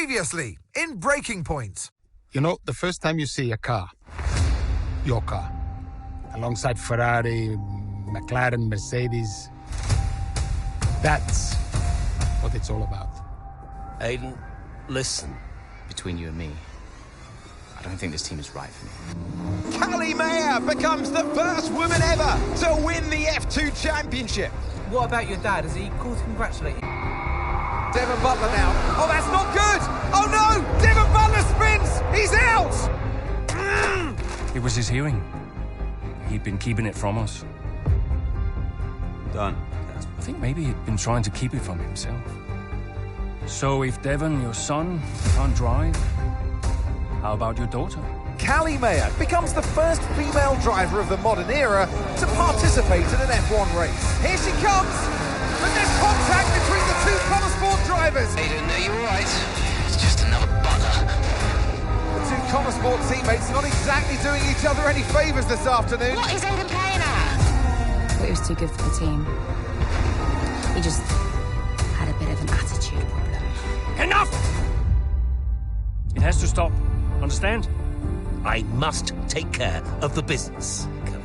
Previously, in Breaking Point. You know, the first time you see a car, your car, alongside Ferrari, McLaren, Mercedes, that's what it's all about. Aiden, listen. Between you and me, I don't think this team is right for me. Callie Mayer becomes the first woman ever to win the F2 Championship. What about your dad? Has he called to congratulate you? Devon Butler now. Oh, that's not good. Oh, no. Devon Butler spins. He's out. It was his hearing. He'd been keeping it from us. Done. I think maybe he'd been trying to keep it from himself. So if Devon, your son, can't drive, how about your daughter? Callie Mayer becomes the first female driver of the modern era to participate in an F1 race. Here she comes. But there's contact between the two Connor Sport drivers. Aiden, are you all right? It's just another Butler. The two Connor Sport teammates not exactly doing each other any favours this afternoon. What is Aiden playing at? But he was too good for the team. He just had a bit of an attitude problem. Enough! It has to stop. Understand? I must take care of the business, Kelly.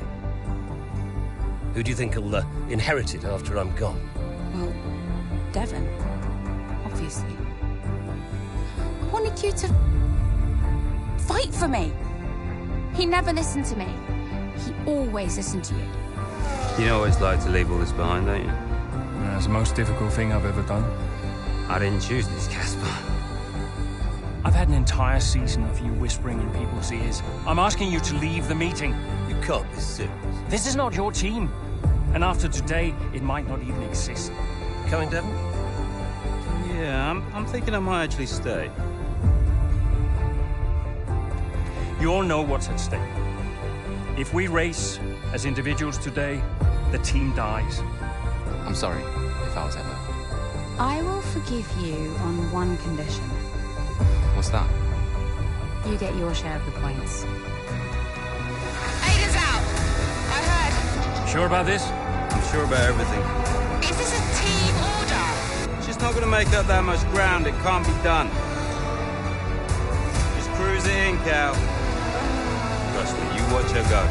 Who do you think will inherit it after I'm gone? Well, Devon, obviously. I wanted you to fight for me. He never listened to me. He always listened to you. You always like to leave all this behind, don't you? That's the most difficult thing I've ever done. I didn't choose this, Casper. I've had an entire season of you whispering in people's ears. I'm asking you to leave the meeting. You can't be serious. This is not your team. And after today, it might not even exist. Coming, Devon? Yeah, I'm thinking I might actually stay. You all know what's at stake. If we race as individuals today, the team dies. I'm sorry if I was ever. I will forgive you on one condition. What's that? You get your share of the points. Aiden's out. I heard. Sure about this? I'm sure about everything. Is this a team order? It's just not going to make up that much ground. It can't be done. Just cruise it in, Cal. Trust me, you watch her go.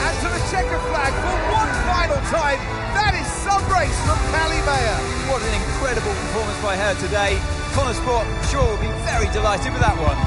And to the checker flag for one final time. That is some race from Callie Mayer. What an incredible performance by her today. Connor Sport sure will be very delighted with that one.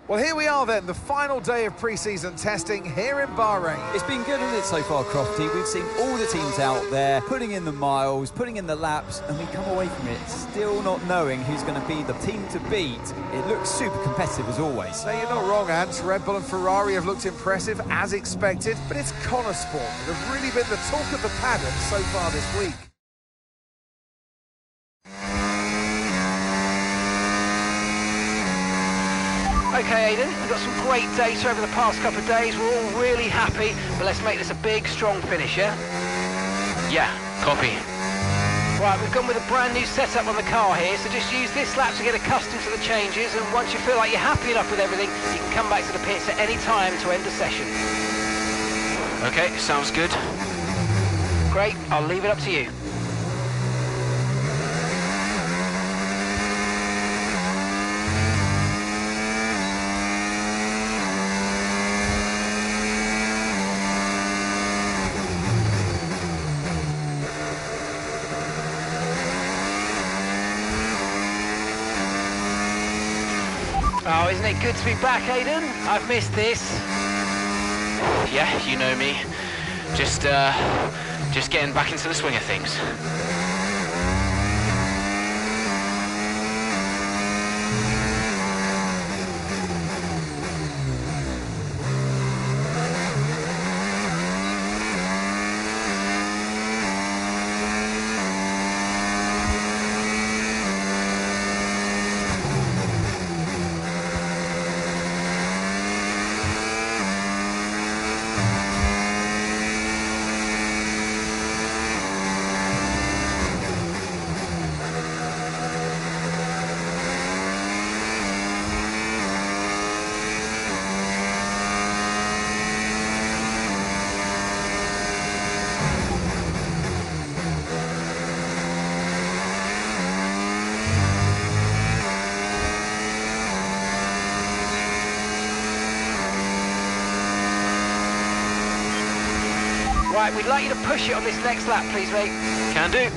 Well, here we are then, the final day of pre-season testing here in Bahrain. It's been good, hasn't it, so far, Crofty? We've seen all the teams out there, putting in the miles, putting in the laps, and we come away from it still not knowing who's going to be the team to beat. It looks super competitive as always. No, you're not wrong, Ant. Red Bull and Ferrari have looked impressive, as expected, but it's Connor Sport that have really been the talk of the paddock so far this week. Okay, Aiden, we've got some great data over the past couple of days. We're all really happy, but let's make this a big, strong finish, yeah? Yeah, copy. Right, we've gone with a brand new setup on the car here, so just use this lap to get accustomed to the changes, and once you feel like you're happy enough with everything, you can come back to the pits at any time to end the session. Okay, sounds good. Great, I'll leave it up to you. Oh, isn't it good to be back, Aiden? I've missed this. Yeah, you know me. Just getting back into the swing of things. Right, we'd like you to push it on this next lap, please, mate. Can do.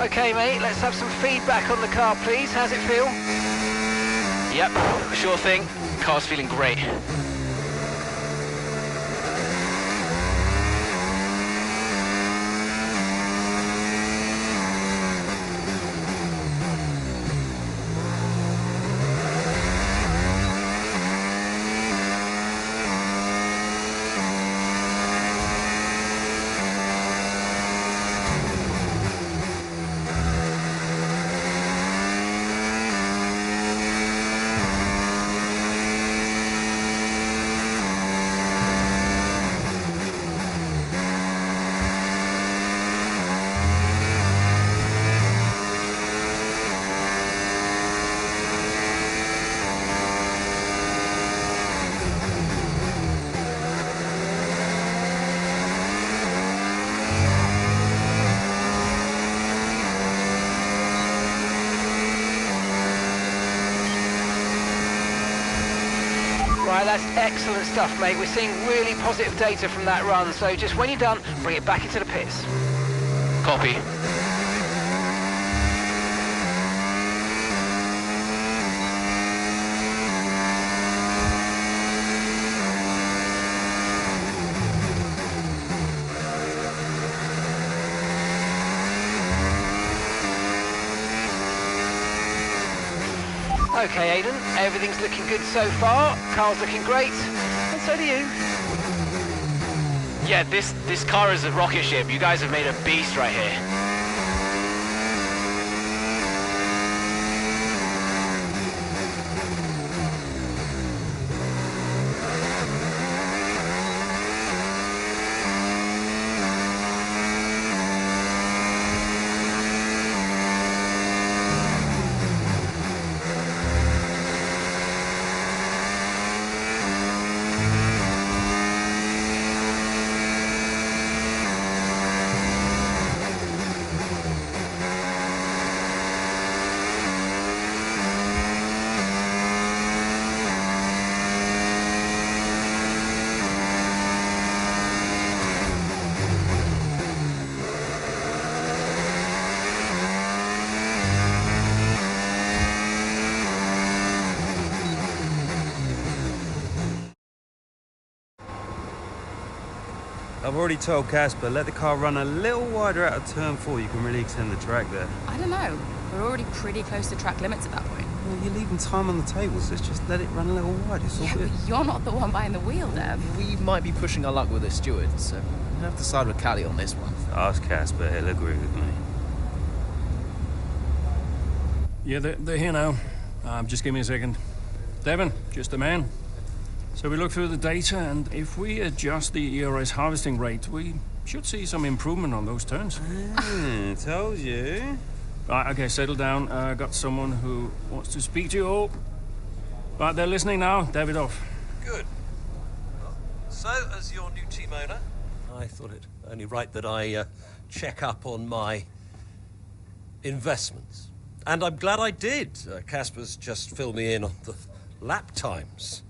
Okay, mate, let's have some feedback on the car, please. How's it feel? Yep, sure thing. Car's feeling great. Right, that's excellent stuff, mate. We're seeing really positive data from that run, so just when you're done, bring it back into the pits. Copy. Okay, Aidan, everything's looking good so far. Car's looking great, and so do you. Yeah, this car is a rocket ship. You guys have made a beast right here. I've already told Casper, let the car run a little wider out of turn 4. You can really extend the track there. I don't know. We're already pretty close to track limits at that point. Well, you're leaving time on the table, so just let it run a little wider. It's all Yeah, good. but you're not the one behind the wheel, Dev. We might be pushing our luck with the steward, so we'll have to side with Callie on this one. Ask Casper, he'll agree with me. Yeah, they're here now. Just give me a second. Devon, just a man. So we look through the data, and if we adjust the ERS harvesting rate, we should see some improvement on those turns. Told you. Right, okay, settle down. Got someone who wants to speak to you all. Right, they're listening now. Davidoff. Good. So, as your new team owner, I thought it only right that I check up on my investments. And I'm glad I did. Casper's just filled me in on the lap times.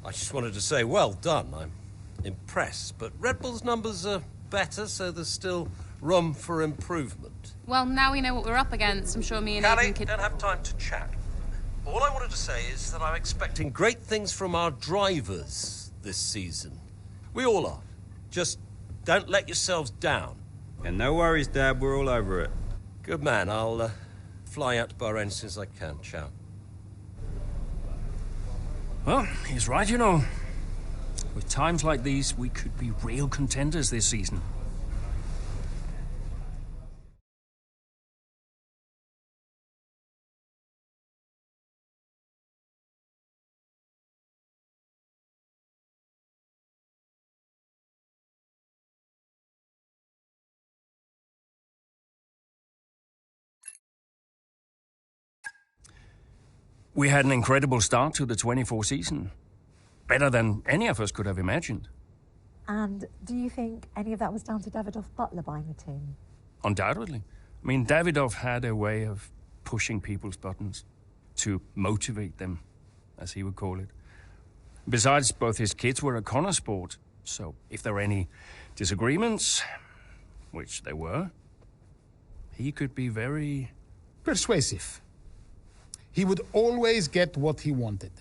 I just wanted to say, well done. I'm impressed. But Red Bull's numbers are better, so there's still room for improvement. Well, now we know what we're up against. I'm sure me and Callie, Aidan could... don't have time to chat. All I wanted to say is that I'm expecting great things from our drivers this season. We all are. Just don't let yourselves down. And no worries, Dad. We're all over it. Good man. I'll fly out to Bahrain as soon as I can. Ciao. Well, he's right, you know. With times like these, we could be real contenders this season. We had an incredible start to the 24 season. Better than any of us could have imagined. And do you think any of that was down to Davidoff Butler buying the team? Undoubtedly. I mean, Davidoff had a way of pushing people's buttons to motivate them, as he would call it. Besides, both his kids were at Connor Sport, so if there were any disagreements, which there were, he could be very... persuasive. He would always get what he wanted.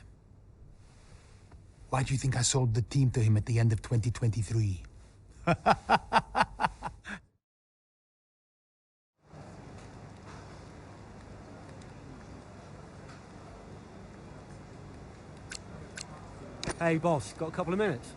Why do you think I sold the team to him at the end of 2023? Hey, boss, got a couple of minutes?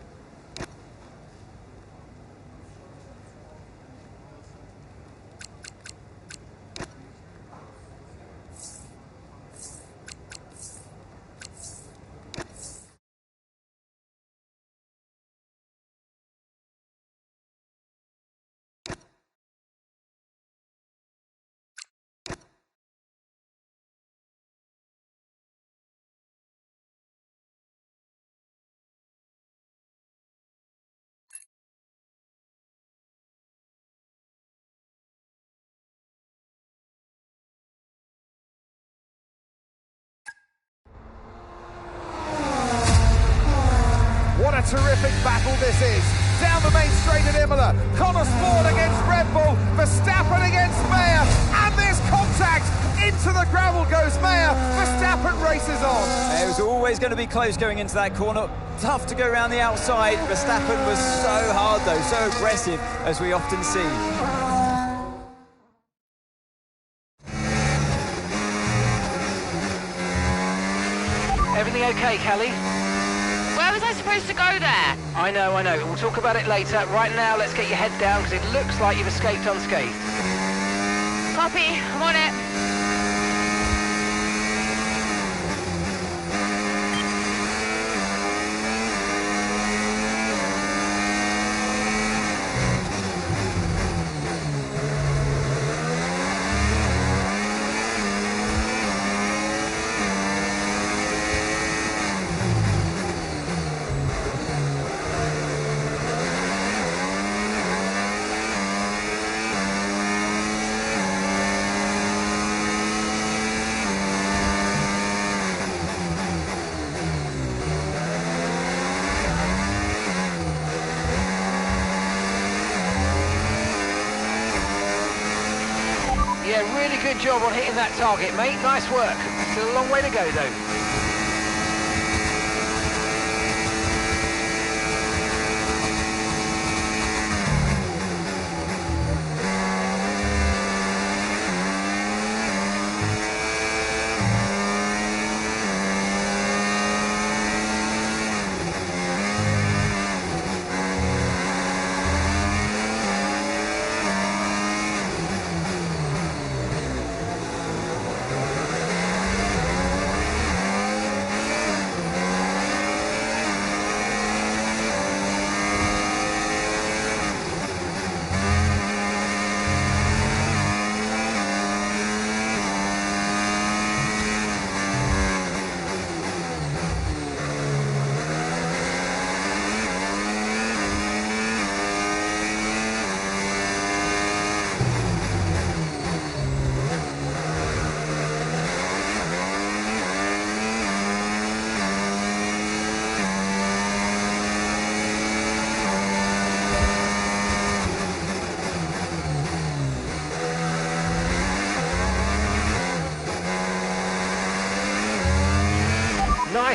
What a terrific battle this is. Down the main straight at Imola. Connor Sport against Red Bull. Verstappen against Mayer. And there's contact. Into the gravel goes Mayer. Verstappen races on. It was always going to be close going into that corner. Tough to go around the outside. Verstappen was so hard though, so aggressive, as we often see. Everything okay, Callie? Where was I supposed to go there? I know. We'll talk about it later. Right now, let's get your head down, because it looks like you've escaped unscathed. Copy, I'm on it. Yeah, really good job on hitting that target, mate. Nice work. Still a long way to go, though.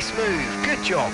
Nice move, good job.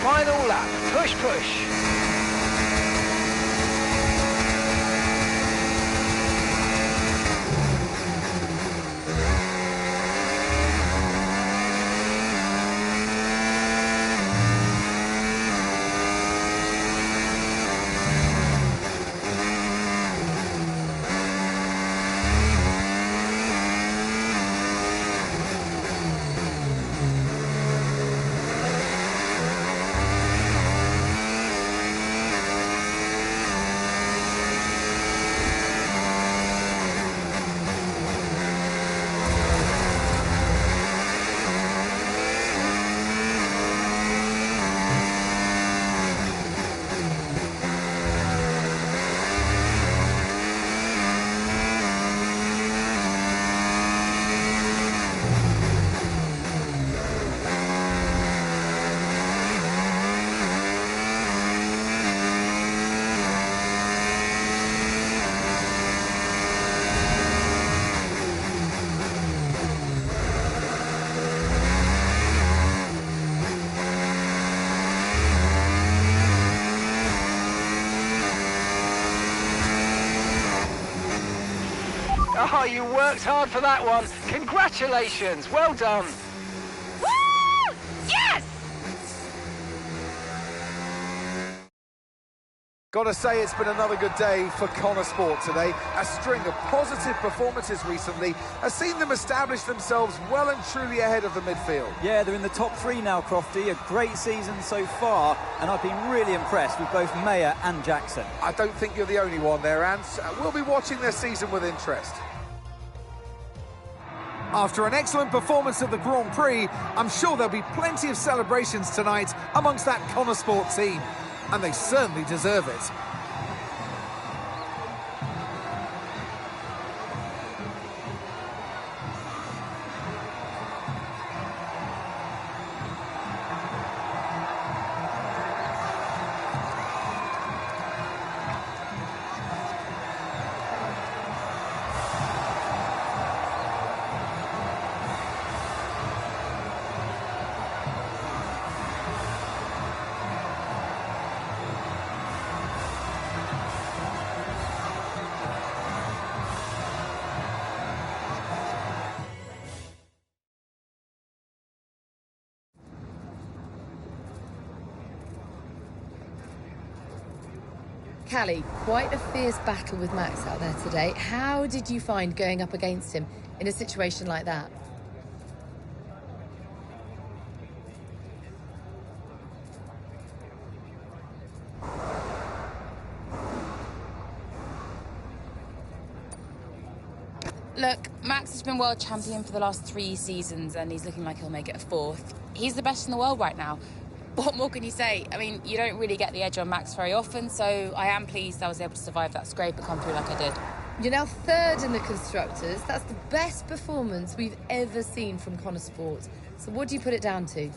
Final lap, push, push. Oh, you worked hard for that one. Congratulations. Well done. Woo! Yes! Gotta say, it's been another good day for Connor Sport today. A string of positive performances recently has seen them establish themselves well and truly ahead of the midfield. Yeah, they're in the top three now, Crofty. A great season so far, and I've been really impressed with both Mayer and Jackson. I don't think you're the only one there, Ants. We'll be watching their season with interest. After an excellent performance at the Grand Prix, I'm sure there'll be plenty of celebrations tonight amongst that Connor Sport team. And they certainly deserve it. Callie, quite a fierce battle with Max out there today. How did you find going up against him in a situation like that? Look, Max has been world champion for the last 3 seasons and he's looking like he'll make it a 4th. He's the best in the world right now. What more can you say? I mean, you don't really get the edge on Max very often, so I am pleased I was able to survive that scrape and come through like I did. You're now 3rd in the Constructors. That's the best performance we've ever seen from Connor Sport. So what do you put it down to?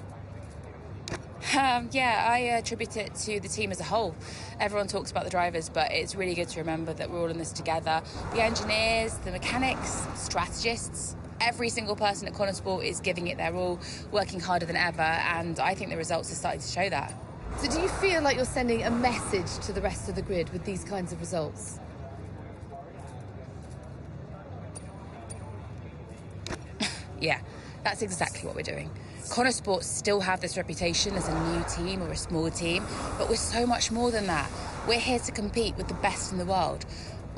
Yeah, I attribute it to the team as a whole. Everyone talks about the drivers, but it's really good to remember that we're all in this together. The engineers, the mechanics, strategists, every single person at Connor Sport is giving it their all, working harder than ever, and I think the results are starting to show that. So do you feel like you're sending a message to the rest of the grid with these kinds of results? Yeah, that's exactly what we're doing. Connor Sport still have this reputation as a new team or a small team, but we're so much more than that. We're here to compete with the best in the world.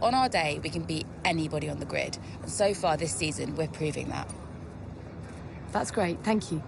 On our day, we can beat anybody on the grid. And so far this season, we're proving that. That's great. Thank you.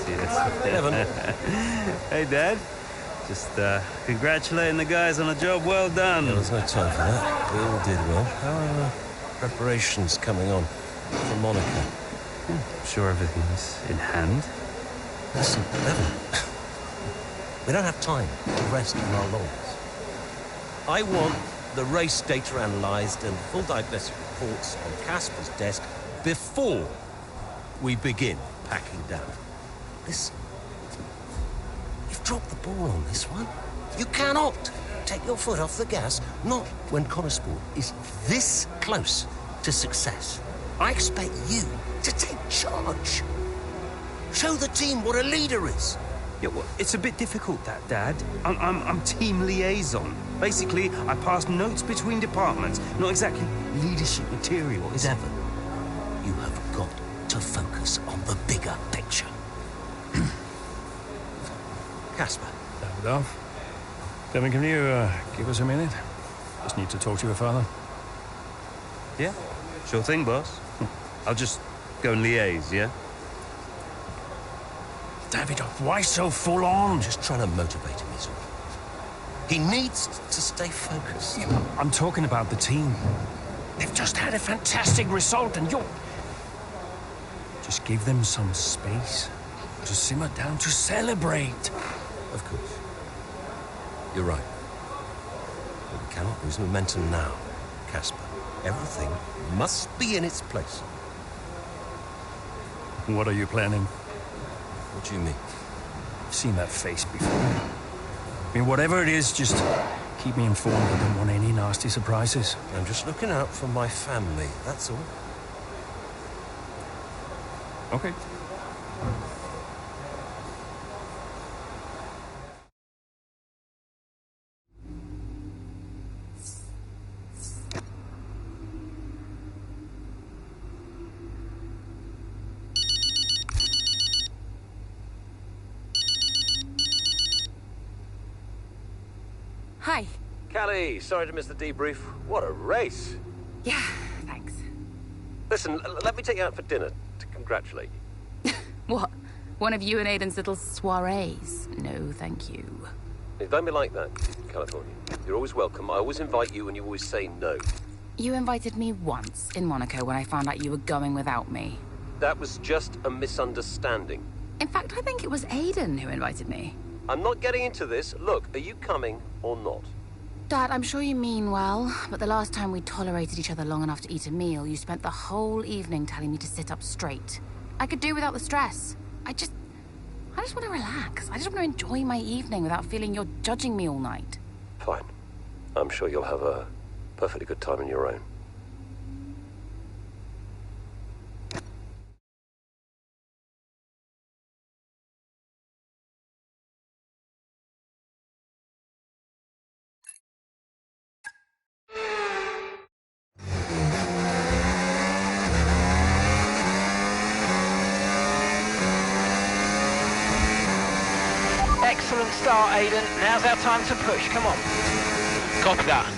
Yes. Devon. Hey, Dad. Just congratulating the guys on a job well done. There was no time for that. We all did well. How are preparations coming on for Monaco? I'm sure everything's in hand. Listen, Devon. We don't have time to rest on our laurels. I want the race data analysed and full diagnostic reports on Casper's desk before we begin packing down. Listen, you've dropped the ball on this one. You cannot take your foot off the gas, not when Connosport is this close to success. I expect you to take charge. Show the team what a leader is. Yeah, well, it's a bit difficult, that, Dad. I'm team liaison. Basically, I pass notes between departments. Not exactly leadership material, is it? Devon, you have got to focus on the bigger picture. Casper. Davidoff. Devon, can you give us a minute? Just need to talk to your father. Yeah, sure thing, boss. I'll just go and liaise, yeah? Davidoff, why so full on? Just trying to motivate him, is all. He needs to stay focused. Yeah, I'm talking about the team. They've just had a fantastic result and you're... Just give them some space to simmer down, to celebrate. Of course. You're right. But we cannot lose momentum now, Casper. Everything must be in its place. What are you planning? What do you mean? I've seen that face before. I mean, whatever it is, just keep me informed. I don't want any nasty surprises. I'm just looking out for my family, that's all. Okay. Hi. Callie, sorry to miss the debrief. What a race. Yeah, thanks. Listen, let me take you out for dinner to congratulate you. What? One of you and Aiden's little soirees? No, thank you. Don't be like that, California. You're always welcome. I always invite you and you always say no. You invited me once in Monaco when I found out you were going without me. That was just a misunderstanding. In fact, I think it was Aiden who invited me. I'm not getting into this. Look, are you coming or not? Dad, I'm sure you mean well, but the last time we tolerated each other long enough to eat a meal, you spent the whole evening telling me to sit up straight. I could do without the stress. I just want to relax. I just want to enjoy my evening without feeling you're judging me all night. Fine. I'm sure you'll have a perfectly good time on your own. Excellent start, Aiden. Now's our time to push. Come on. Copy that.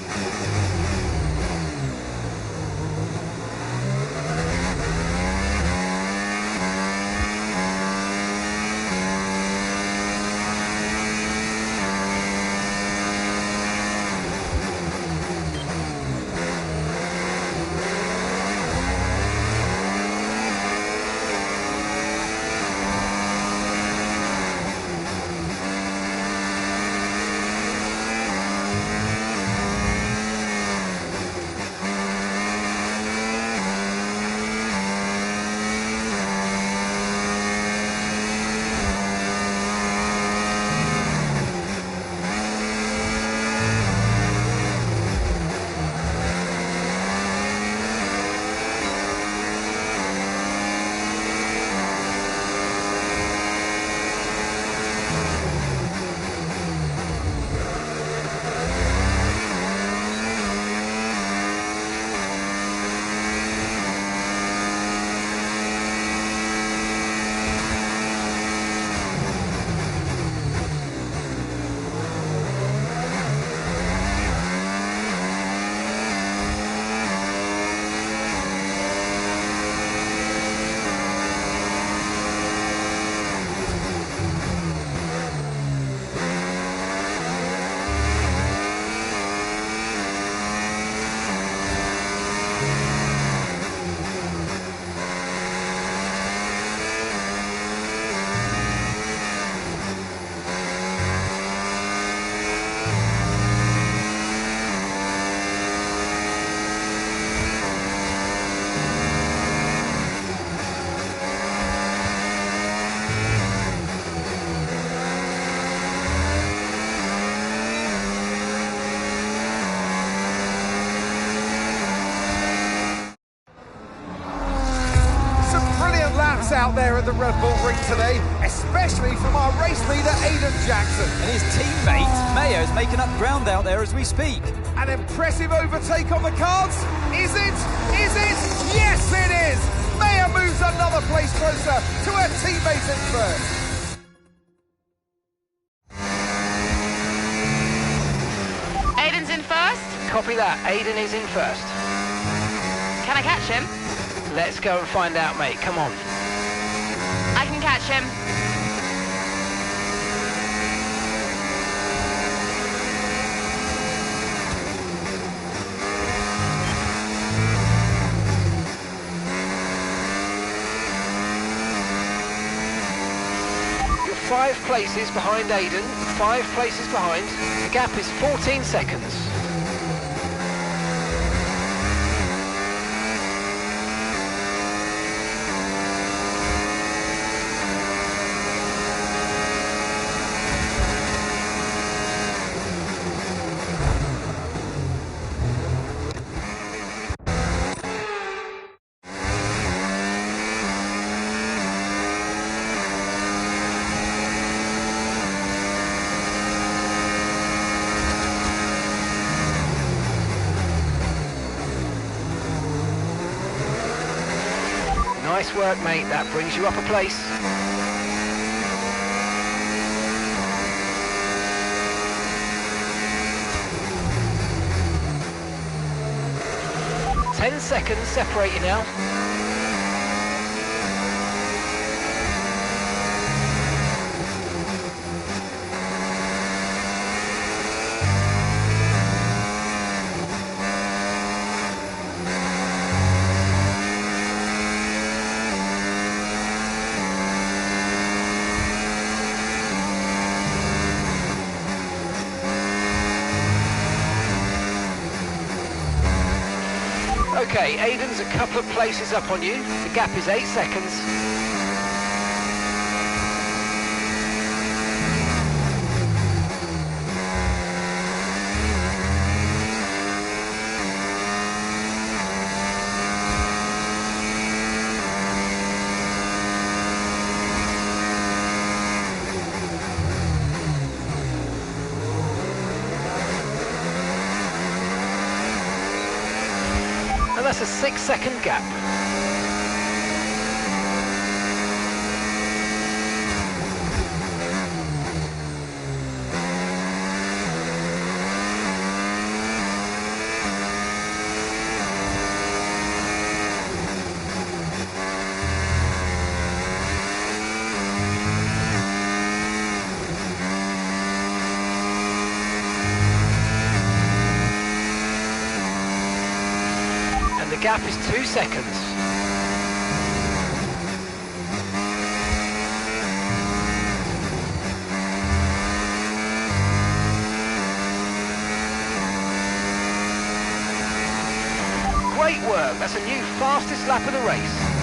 pace out there at the Red Bull Ring today, especially from our race leader, Aiden Jackson. And his teammate, Mayer, is making up ground out there as we speak. An impressive overtake on the cards. Is it? Is it? Yes, it is. Mayer moves another place closer to her teammate in first. Aiden's in first. Copy that. Aiden is in first. Can I catch him? Let's go and find out, mate. Come on. I can catch him. You're 5 places behind Aiden. 5 places behind. The gap is 14 seconds. Nice work, mate. That brings you up a place. Ten seconds separate you now. Okay, Aiden's a couple of places up on you. The gap is 8 seconds. That's a 6-second gap. The gap is 2 seconds. Great work. That's a new fastest lap of the race.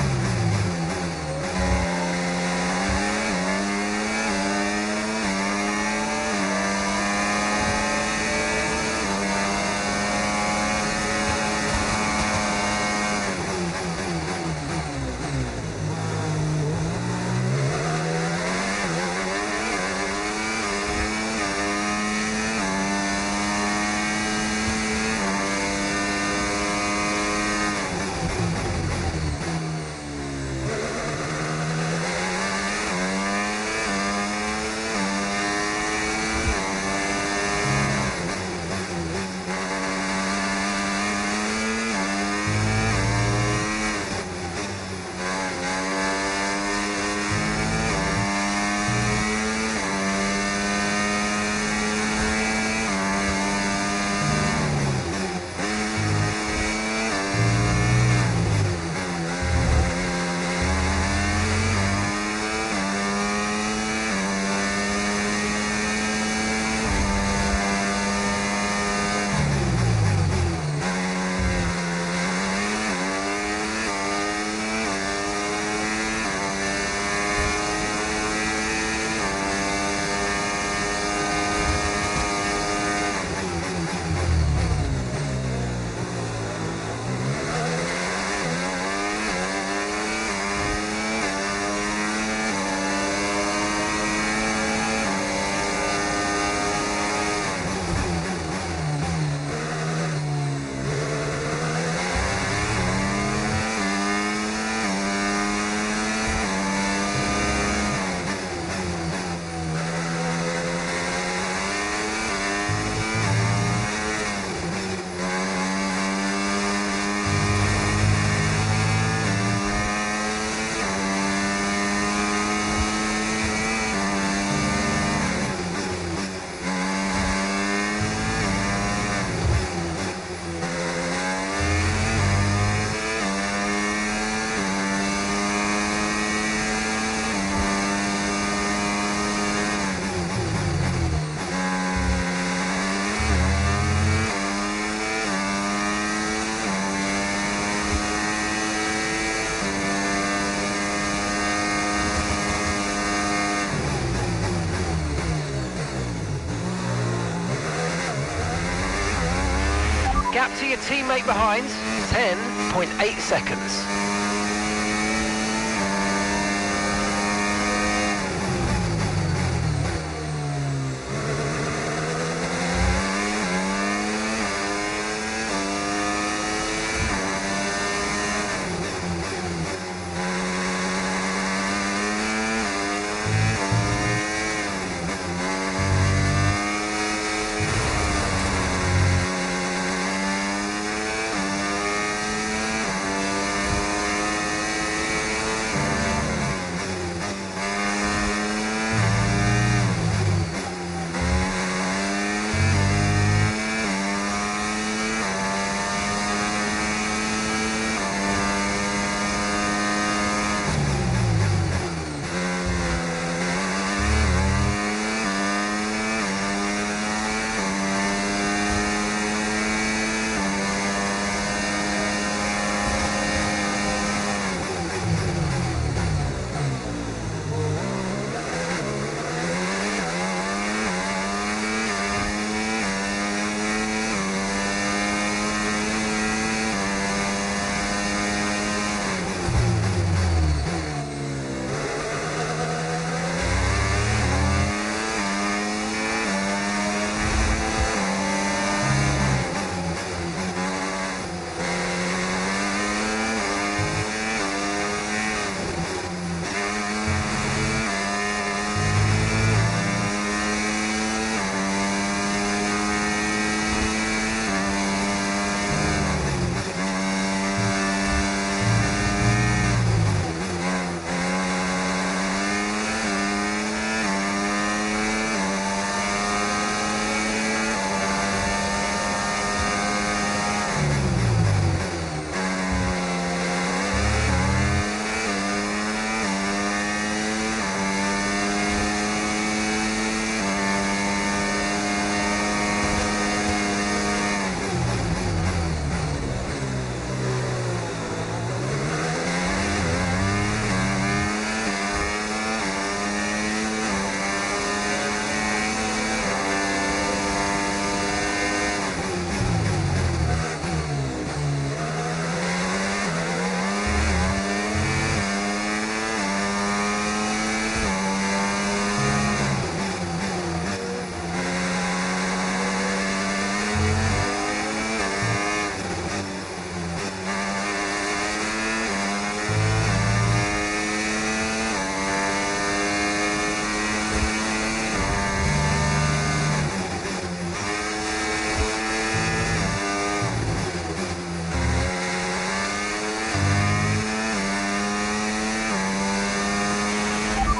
your teammate behind, 10.8 seconds.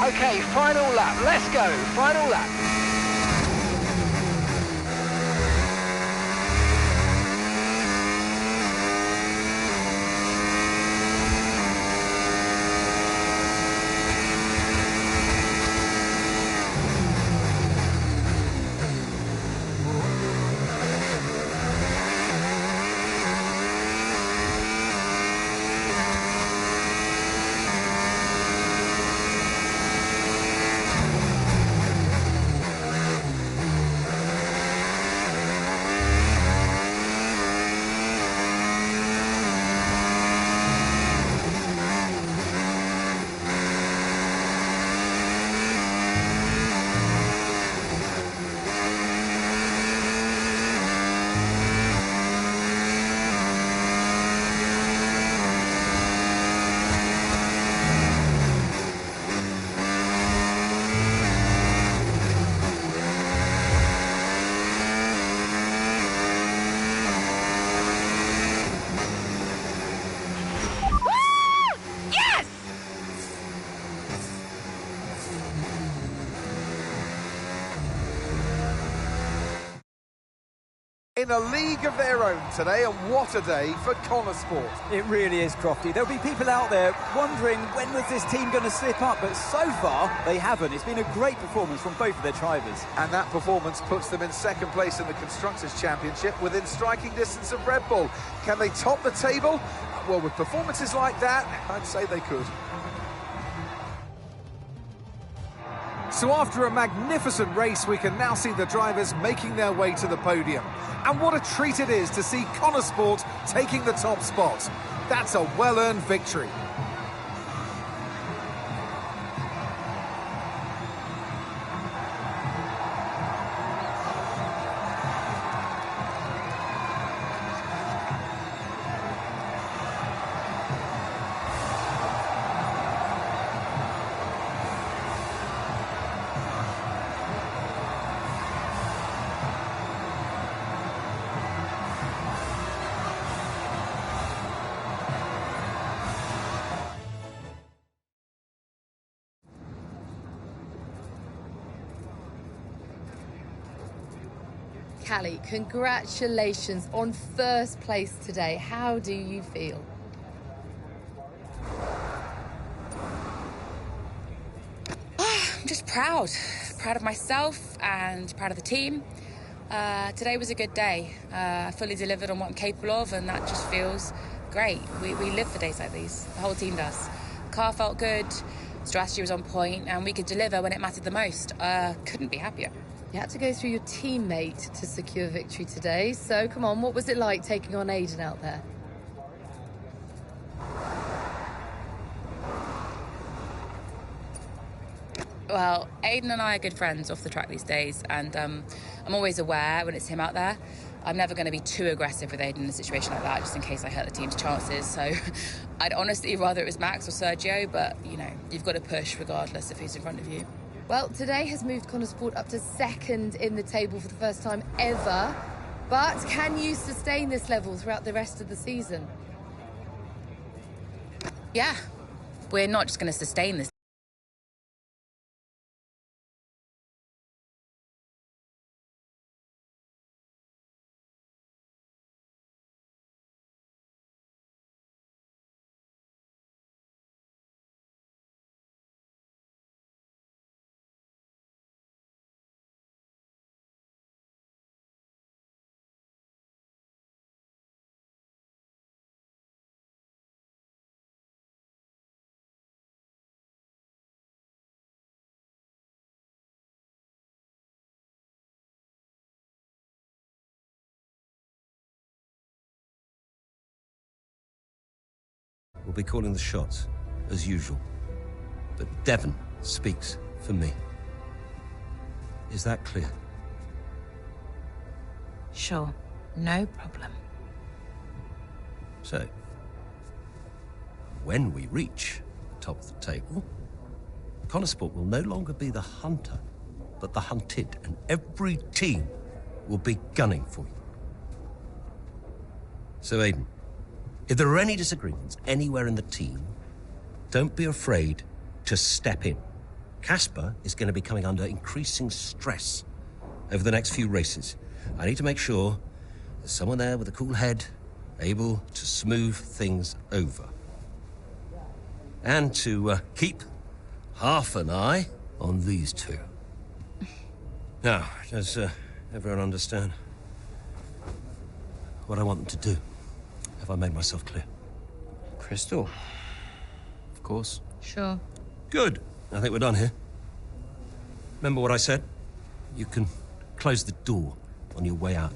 Okay, final lap. Let's go. Final lap. In a league of their own today, and what a day for Connor Sport. It really is, Crofty. There'll be people out there wondering when was this team going to slip up, but so far they haven't. It's been a great performance from both of their drivers. And that performance puts them in second place in the Constructors' Championship within striking distance of Red Bull. Can they top the table? Well, with performances like that, I'd say they could. So after a magnificent race, we can now see the drivers making their way to the podium. And what a treat it is to see Connor Sport taking the top spot. That's a well-earned victory. Callie, congratulations on first place today. How do you feel? I'm just proud. Proud of myself and proud of the team. Today was a good day. I fully delivered on what I'm capable of, and that just feels great. We live for days like these. The whole team does. Car felt good, strategy was on point, and we could deliver when it mattered the most. Couldn't be happier. You had to go through your teammate to secure victory today. So, come on, what was it like taking on Aiden out there? Well, Aiden and I are good friends off the track these days, and I'm always aware when it's him out there. I'm never going to be too aggressive with Aiden in a situation like that, just in case I hurt the team's chances. So I'd honestly rather it was Max or Sergio, but, you know, you've got to push regardless of who's in front of you. Well, today has moved Connor Sport up to second in the table for the first time ever. But can you sustain this level throughout the rest of the season? Yeah, we're not just going to sustain this. We'll be calling the shots, as usual. But Devon speaks for me. Is that clear? Sure, no problem. So, when we reach the top of the table, Connor Sport will no longer be the hunter, but the hunted, and every team will be gunning for you. So, Aiden, if there are any disagreements anywhere in the team, don't be afraid to step in. Casper is going to be coming under increasing stress over the next few races. I need to make sure there's someone there with a cool head, able to smooth things over. And to keep half an eye on these two. Now, does everyone understand what I want them to do? Have I made myself clear? Crystal. Of course. Sure. Good. I think we're done here. Remember what I said? You can close the door on your way out.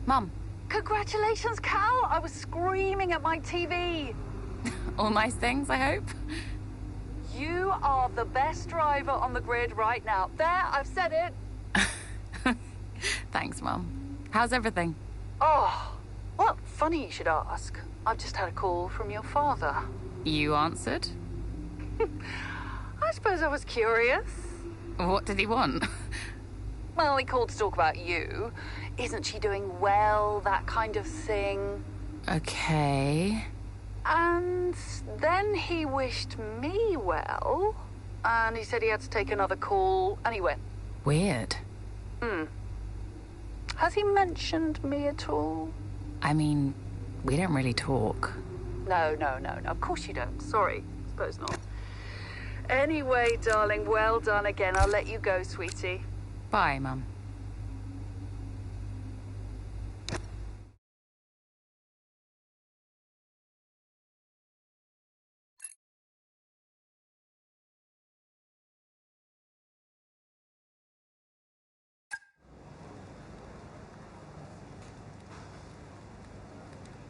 Mum. Congratulations, Cal! I was screaming at my TV. All nice things, I hope. You are the best driver on the grid right now. There, I've said it. Thanks, Mum. How's everything? Oh, well, funny you should ask. I've just had a call from your father. You answered? I suppose I was curious. What did he want? Well, he called to talk about you. Isn't she doing well, that kind of thing. Okay. And then he wished me well, and he said he had to take another call, and he went. Weird. Has he mentioned me at all? I mean, we don't really talk. No. Of course you don't. Sorry. Suppose not. Anyway, darling, well done again. I'll let you go, sweetie. Bye, Mum.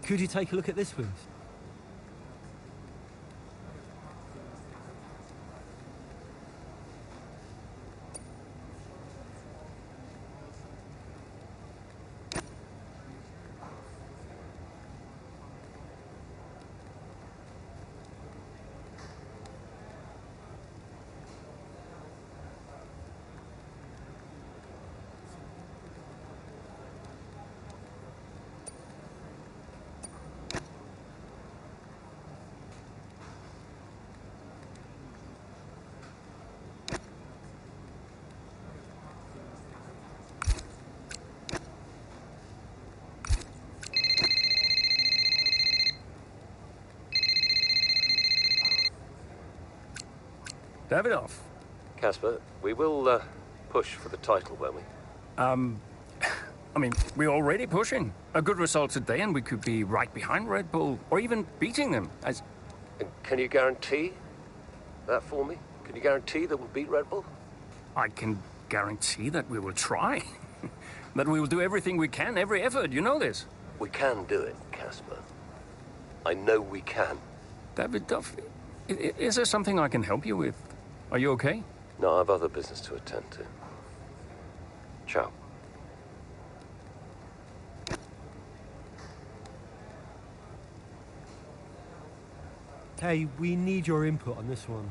Could you take a look at this, please? Davidoff. Casper, we will push for the title, won't we? I mean, we're already pushing. A good result today and we could be right behind Red Bull, or even beating them. And can you guarantee that for me? Can you guarantee that we'll beat Red Bull? I can guarantee that we will try. That we will do everything we can, every effort, you know this. We can do it, Casper. I know we can. Davidoff, is there something I can help you with? Are you okay? No, I have other business to attend to. Ciao. Hey, we need your input on this one.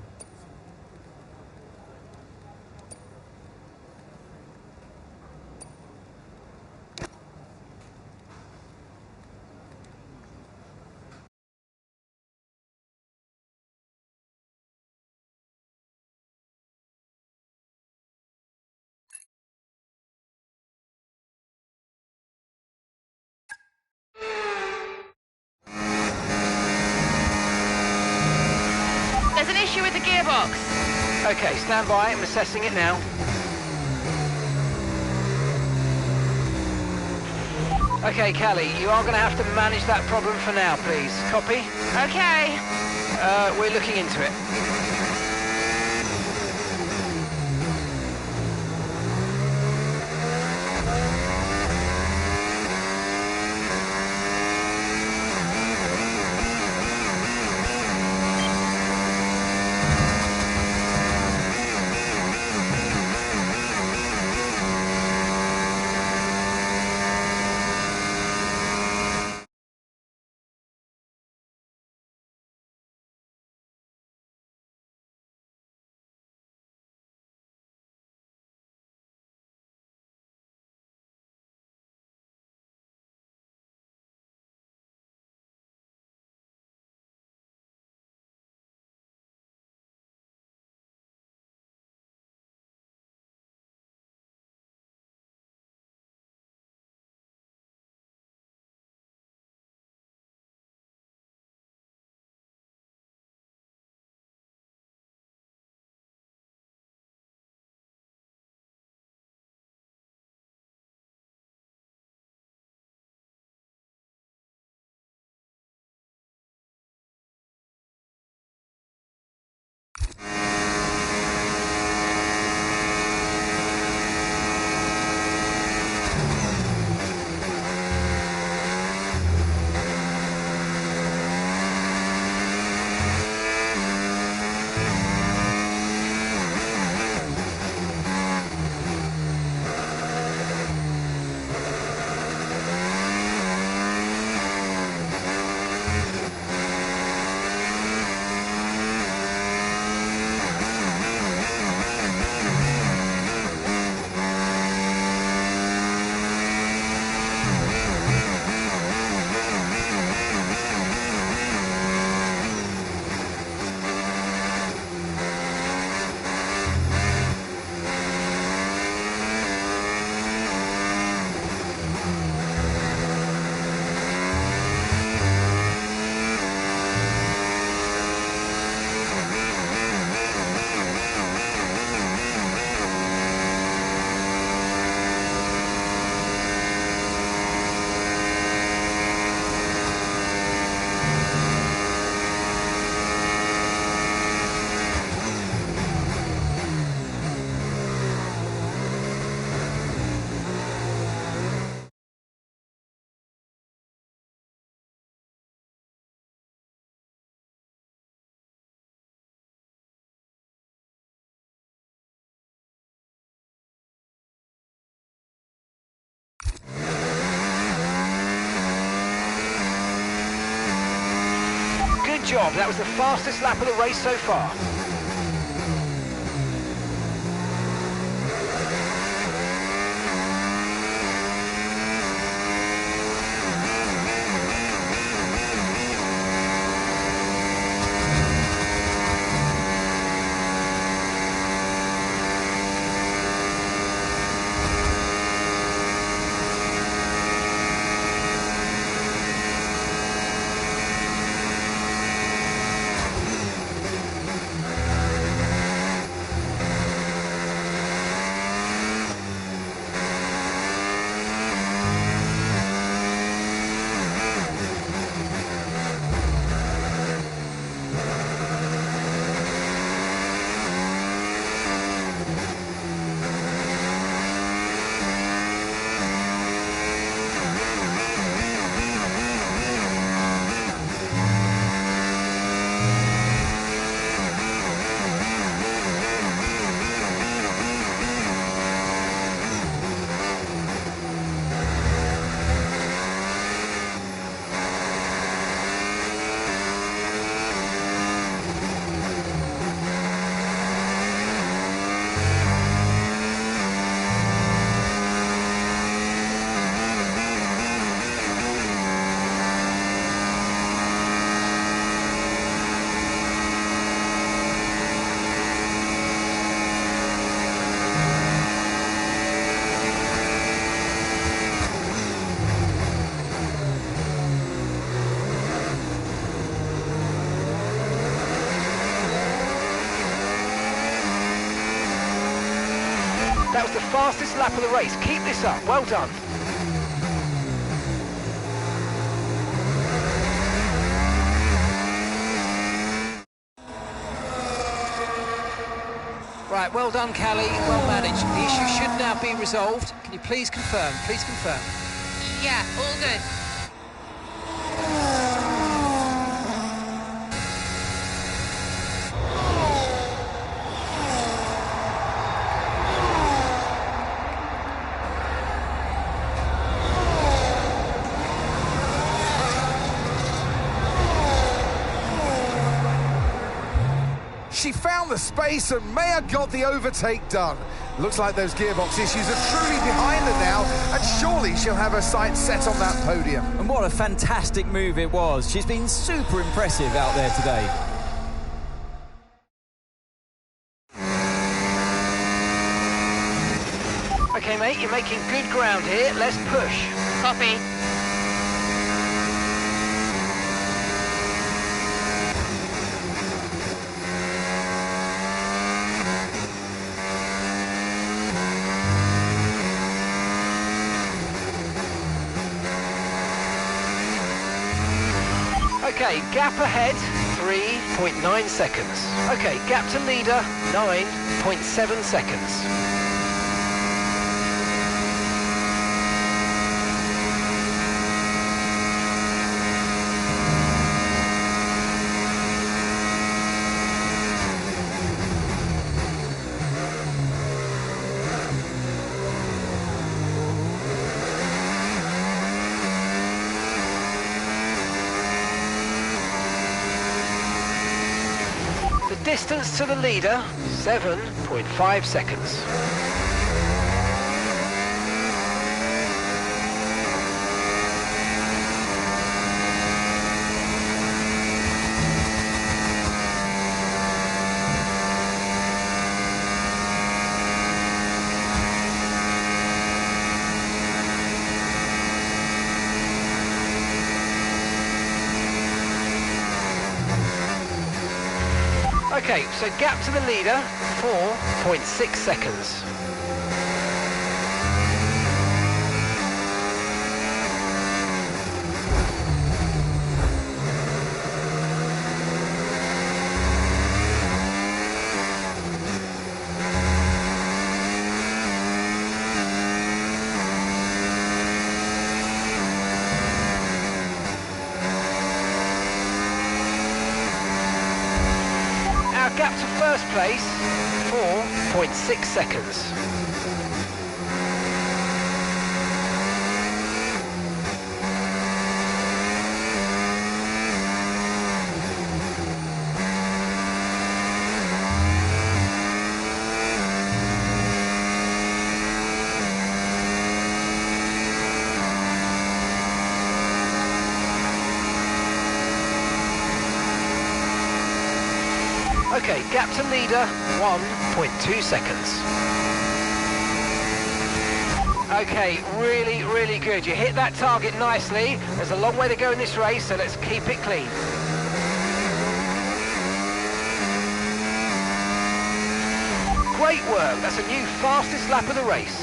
There's an issue with the gearbox. Okay, stand by. I'm assessing it now. Okay, Callie, you are going to have to manage that problem for now, please. Copy? Okay. We're looking into it. job. That was the fastest lap of the race so far. That was the fastest lap of the race. Keep this up. Well done. Right, well done, Callie. Well managed. The issue should now be resolved. Can you please confirm? Please confirm. Yeah, all good. She found the space and Mayer got the overtake done. Looks like those gearbox issues are truly behind her now, and surely she'll have her sights set on that podium. And what a fantastic move it was. She's been super impressive out there today. Okay, mate, you're making good ground here. Let's push. Copy. Okay, gap ahead, 3.9 seconds. Okay, gap to leader, 9.7 seconds. Distance to the leader, 7.5 seconds. Okay, so gap to the leader, 4.6 seconds. Gap to first place, 4.6 seconds. Okay, gap to leader, 1.2 seconds. Okay, really, really good. You hit that target nicely. There's a long way to go in this race, so let's keep it clean. Great work. That's a new fastest lap of the race.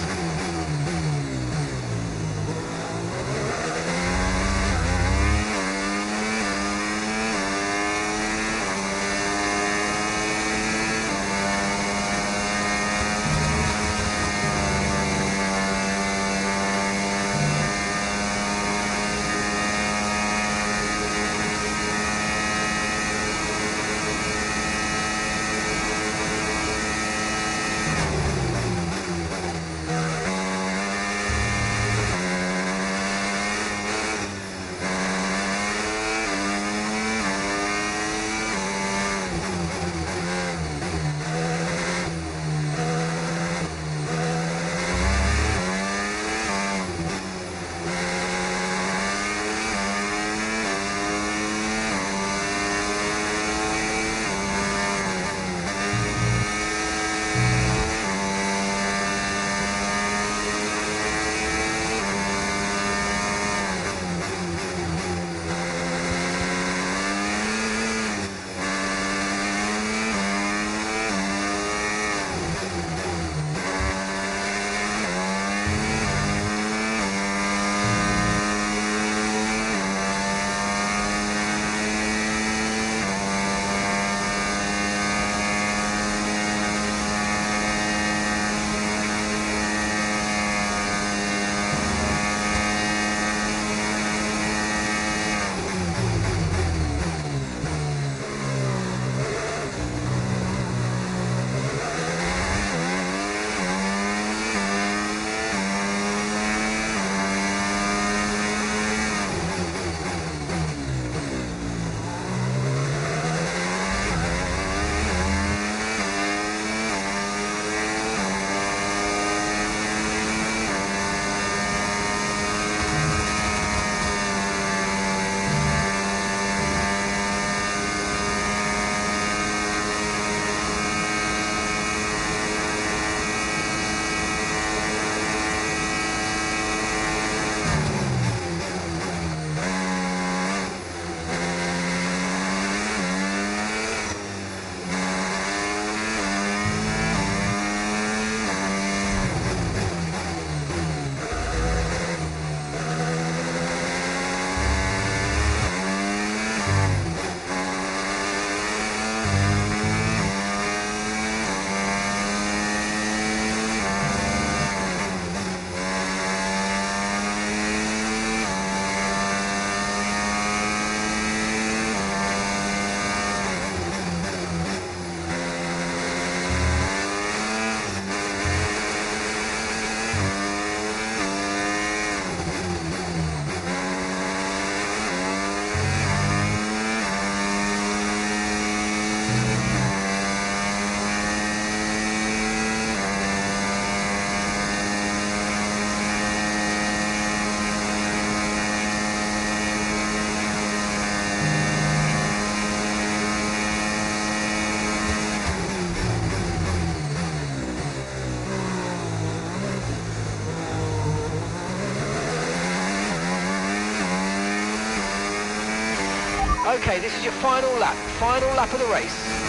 Okay, this is your final lap of the race.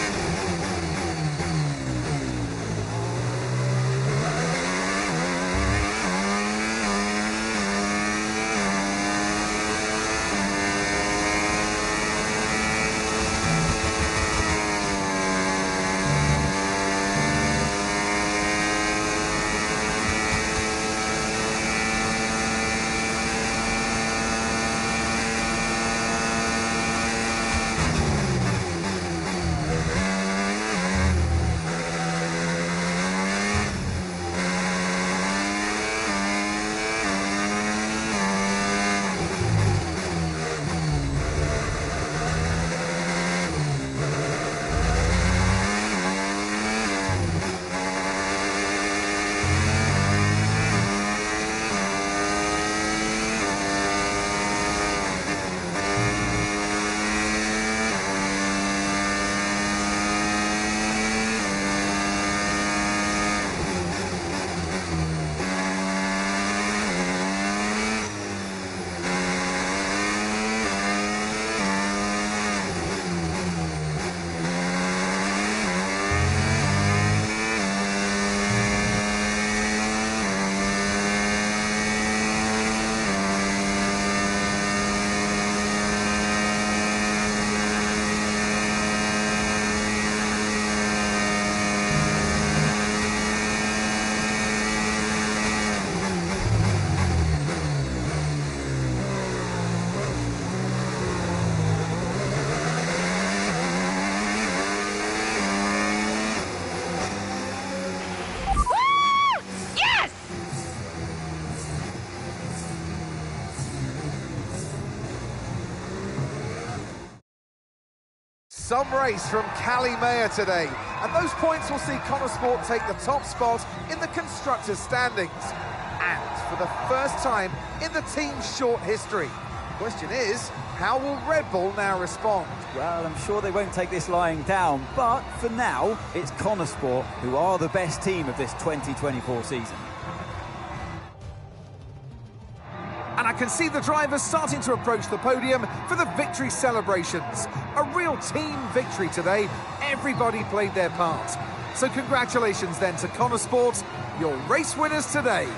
Some race from Callie Mayer today, and those points will see Connor Sport take the top spot in the constructors' standings. And for the first time in the team's short history. The question is, how will Red Bull now respond? Well, I'm sure they won't take this lying down, but for now, it's Connor Sport who are the best team of this 2024 season. And I can see the drivers starting to approach the podium for the victory celebrations. A real team victory today. Everybody played their part. So congratulations then to Connor Sport, your race winners today.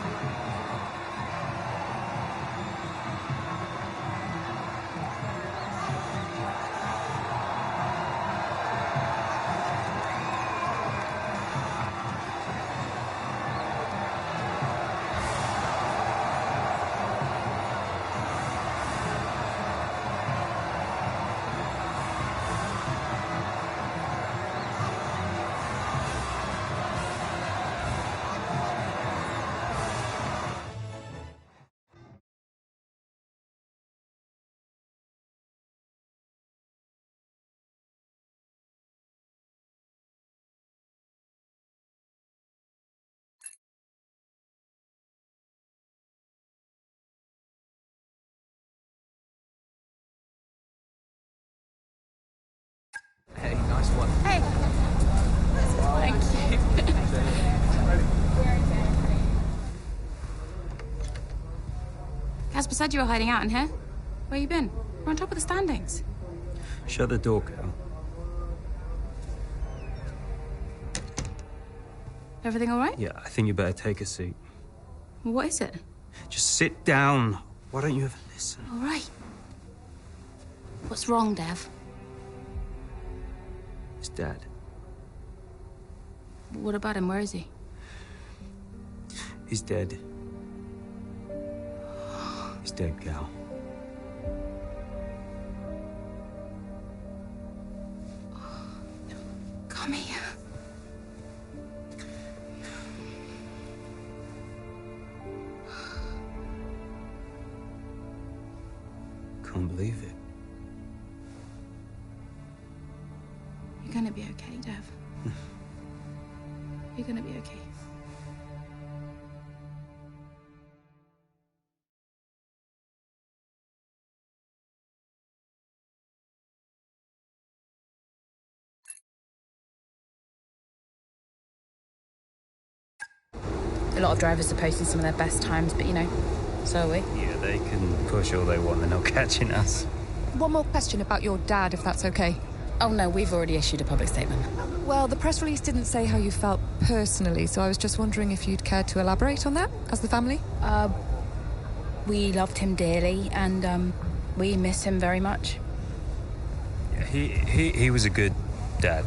Hey, nice one. Hey. Thank you. Casper said you were hiding out in here. Where you been? We're on top of the standings. Shut the door, Cal. Everything all right? Yeah, I think you better take a seat. What is it? Just sit down. Why don't you ever listen? All right. What's wrong, Dev? His dad. What about him? Where is he? He's dead. He's dead, Cal. Come here. Can't believe it. You're gonna be okay, Dev. You're gonna be okay. A lot of drivers are posting some of their best times, but you know, so are we. Yeah, they can push all they want, they're not catching us. One more question about your dad, if that's okay. Oh no, we've already issued a public statement. Well, the press release didn't say how you felt personally, so I was just wondering if you'd care to elaborate on that, as the family? We loved him dearly, and we miss him very much. Yeah, he was a good dad.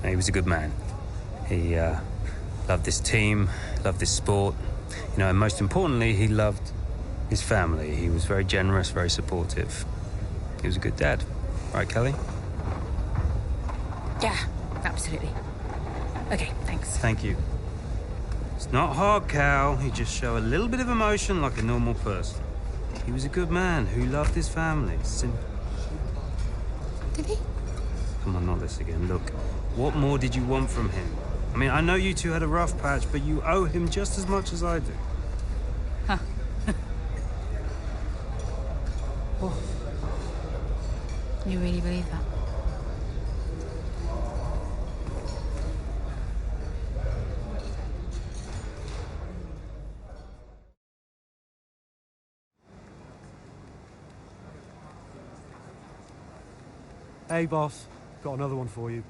He was a good man. He loved this team, loved this sport. You know, and most importantly, he loved his family. He was very generous, very supportive. He was a good dad. Right, Kelly? Yeah, absolutely. Okay, thanks. Thank you. It's not hard, Cal. You just show a little bit of emotion like a normal person. He was a good man who loved his family. Did he? Come on, not this again. Look, what more did you want from him? I mean, I know you two had a rough patch, but you owe him just as much as I do. Huh. Oh. You really believe that? Hey, boss. Got another one for you.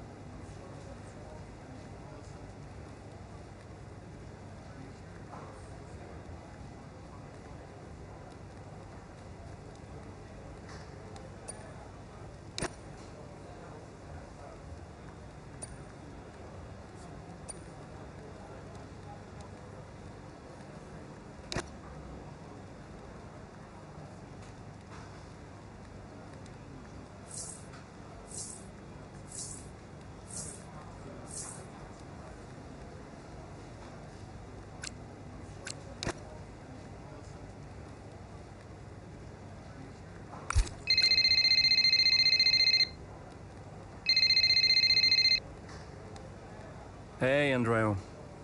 Hey, Andreo.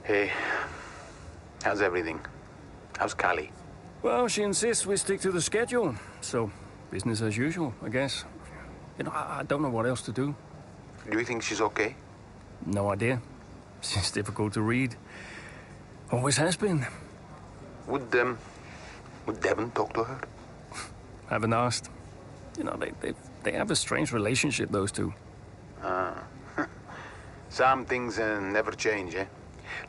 Hey. How's everything? How's Callie? Well, she insists we stick to the schedule. So, business as usual, I guess. You know, I don't know what else to do. Do you think she's okay? No idea. She's difficult to read. Always has been. Would Devon talk to her? Haven't asked. You know, they have a strange relationship, those two. Some things never change, eh?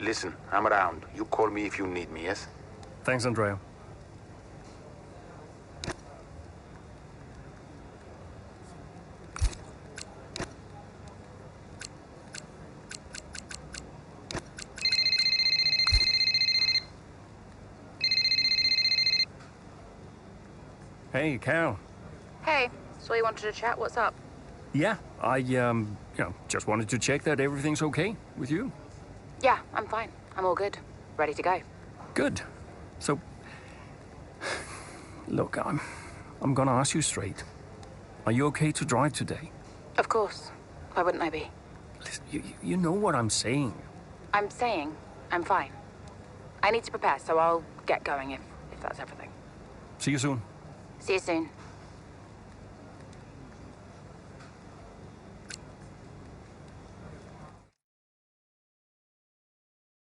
Listen, I'm around. You call me if you need me, yes? Thanks, Andreo. Hey, Cal. Hey, so you wanted to chat? What's up? Yeah, I, you know, just wanted to check that everything's okay with you. Yeah, I'm fine. I'm all good. Ready to go. Good. So, look, I'm gonna ask you straight. Are you okay to drive today? Of course. Why wouldn't I be? Listen, you know what I'm saying. I'm saying I'm fine. I need to prepare, so I'll get going if that's everything. See you soon. See you soon.